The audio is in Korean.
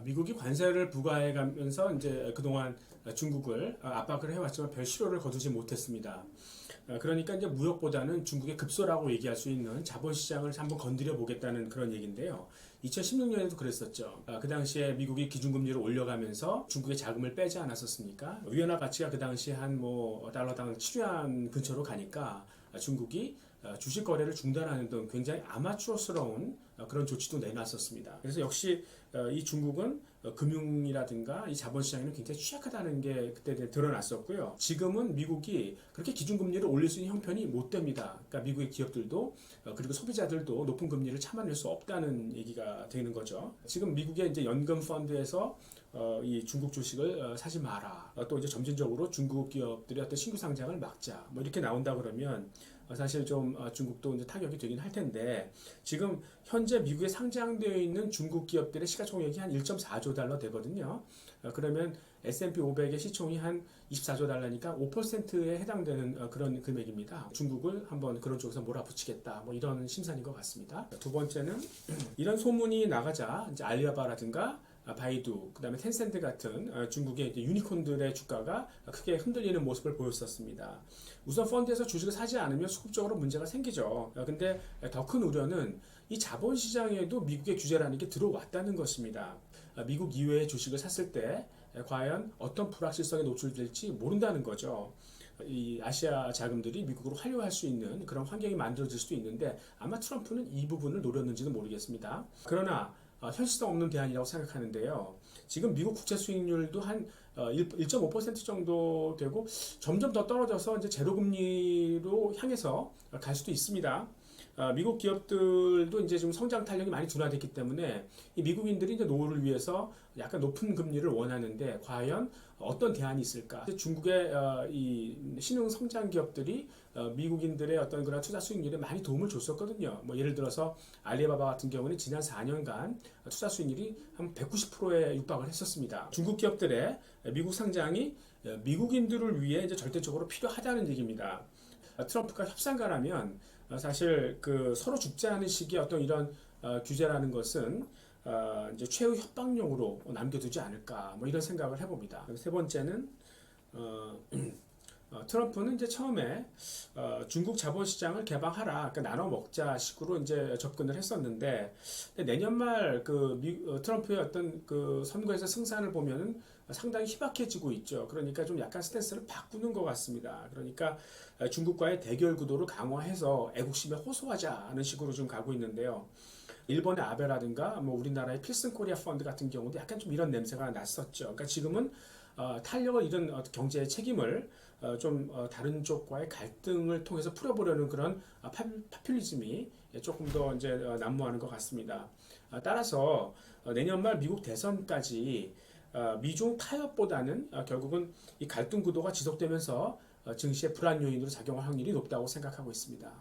미국이 관세를 부과해가면서 이제 그동안 중국을 압박을 해왔지만 별 실효를 거두지 못했습니다. 그러니까 이제 무역보다는 중국의 급소라고 얘기할 수 있는 자본시장을 한번 건드려 보겠다는 그런 얘기인데요. 2016년에도 그랬었죠. 그 당시에 미국이 기준금리를 올려가면서 중국의 자금을 빼지 않았었습니까? 위안화 가치가 그 당시에 한 뭐 달러당 7위안 근처로 가니까 중국이 주식 거래를 중단하는 등 굉장히 아마추어스러운 그런 조치도 내놨었습니다. 그래서 역시 이 중국은 금융이라든가 이 자본시장에는 굉장히 취약하다는 게 그때 드러났었고요. 지금은 미국이 그렇게 기준금리를 올릴 수 있는 형편이 못 됩니다. 그러니까 미국의 기업들도 그리고 소비자들도 높은 금리를 참아낼 수 없다는 얘기가 되는 거죠. 지금 미국의 이제 연금 펀드에서 이 중국 주식을 사지 마라. 또 이제 점진적으로 중국 기업들의 어떤 신규 상장을 막자. 뭐 이렇게 나온다 그러면 사실 좀 중국도 이제 타격이 되긴 할 텐데 지금 현재 미국에 상장되어 있는 중국 기업들의 시가총액이 한 1.4조 달러 되거든요. 그러면 S&P 500의 시총이 한 24조 달러니까 5%에 해당되는 그런 금액입니다. 중국을 한번 그런 쪽에서 몰아붙이겠다. 뭐 이런 심산인 것 같습니다. 두 번째는 이런 소문이 나가자 이제 알리바바라든가 바이두, 그 다음에 텐센트 같은 중국의 이제 유니콘들의 주가가 크게 흔들리는 모습을 보였었습니다. 우선 펀드에서 주식을 사지 않으면 수급적으로 문제가 생기죠. 근데 더 큰 우려는 이 자본시장에도 미국의 규제라는 게 들어왔다는 것입니다. 미국 이외의 주식을 샀을 때 과연 어떤 불확실성에 노출될지 모른다는 거죠. 이 아시아 자금들이 미국으로 환류할 수 있는 그런 환경이 만들어질 수도 있는데 아마 트럼프는 이 부분을 노렸는지는 모르겠습니다. 그러나 현실성 없는 대안이라고 생각하는데요. 지금 미국 국채 수익률도 한 1.5% 정도 되고 점점 더 떨어져서 이제 제로금리로 향해서 갈 수도 있습니다. 미국 기업들도 이제 좀 성장 탄력이 많이 둔화됐기 때문에 이 미국인들이 이제 노후를 위해서 약간 높은 금리를 원하는데 과연 어떤 대안이 있을까? 중국의 이 신흥 성장 기업들이 미국인들의 어떤 그런 투자 수익률에 많이 도움을 줬었거든요. 뭐 예를 들어서 알리바바 같은 경우는 지난 4년간 투자 수익률이 한 190%에 육박을 했었습니다. 중국 기업들의 미국 상장이 미국인들을 위해 이제 절대적으로 필요하다는 얘기입니다. 트럼프가 협상가라면 사실 그 서로 죽지 않은 식의 어떤 이런 규제라는 것은 이제 최후 협박용으로 남겨두지 않을까 뭐 이런 생각을 해봅니다. 세 번째는 트럼프는 이제 처음에 중국 자본시장을 개방하라, 그러니까 나눠 먹자 식으로 이제 접근을 했었는데 내년 말 트럼프의 어떤 그 선거에서 승산을 보면은 상당히 희박해지고 있죠. 그러니까 좀 약간 스탠스를 바꾸는 것 같습니다. 그러니까 중국과의 대결 구도를 강화해서 애국심에 호소하자는 식으로 좀 가고 있는데요. 일본의 아베라든가 뭐 우리나라의 필승 코리아 펀드 같은 경우도 약간 좀 이런 냄새가 났었죠. 그러니까 지금은 탄력을 잃은 경제의 책임을 좀 다른 쪽과의 갈등을 통해서 풀어보려는 그런 파퓰리즘이 조금 더 이제 난무하는 것 같습니다. 따라서 내년 말 미국 대선까지 미중 타협보다는 결국은 이 갈등 구도가 지속되면서 증시의 불안 요인으로 작용할 확률이 높다고 생각하고 있습니다.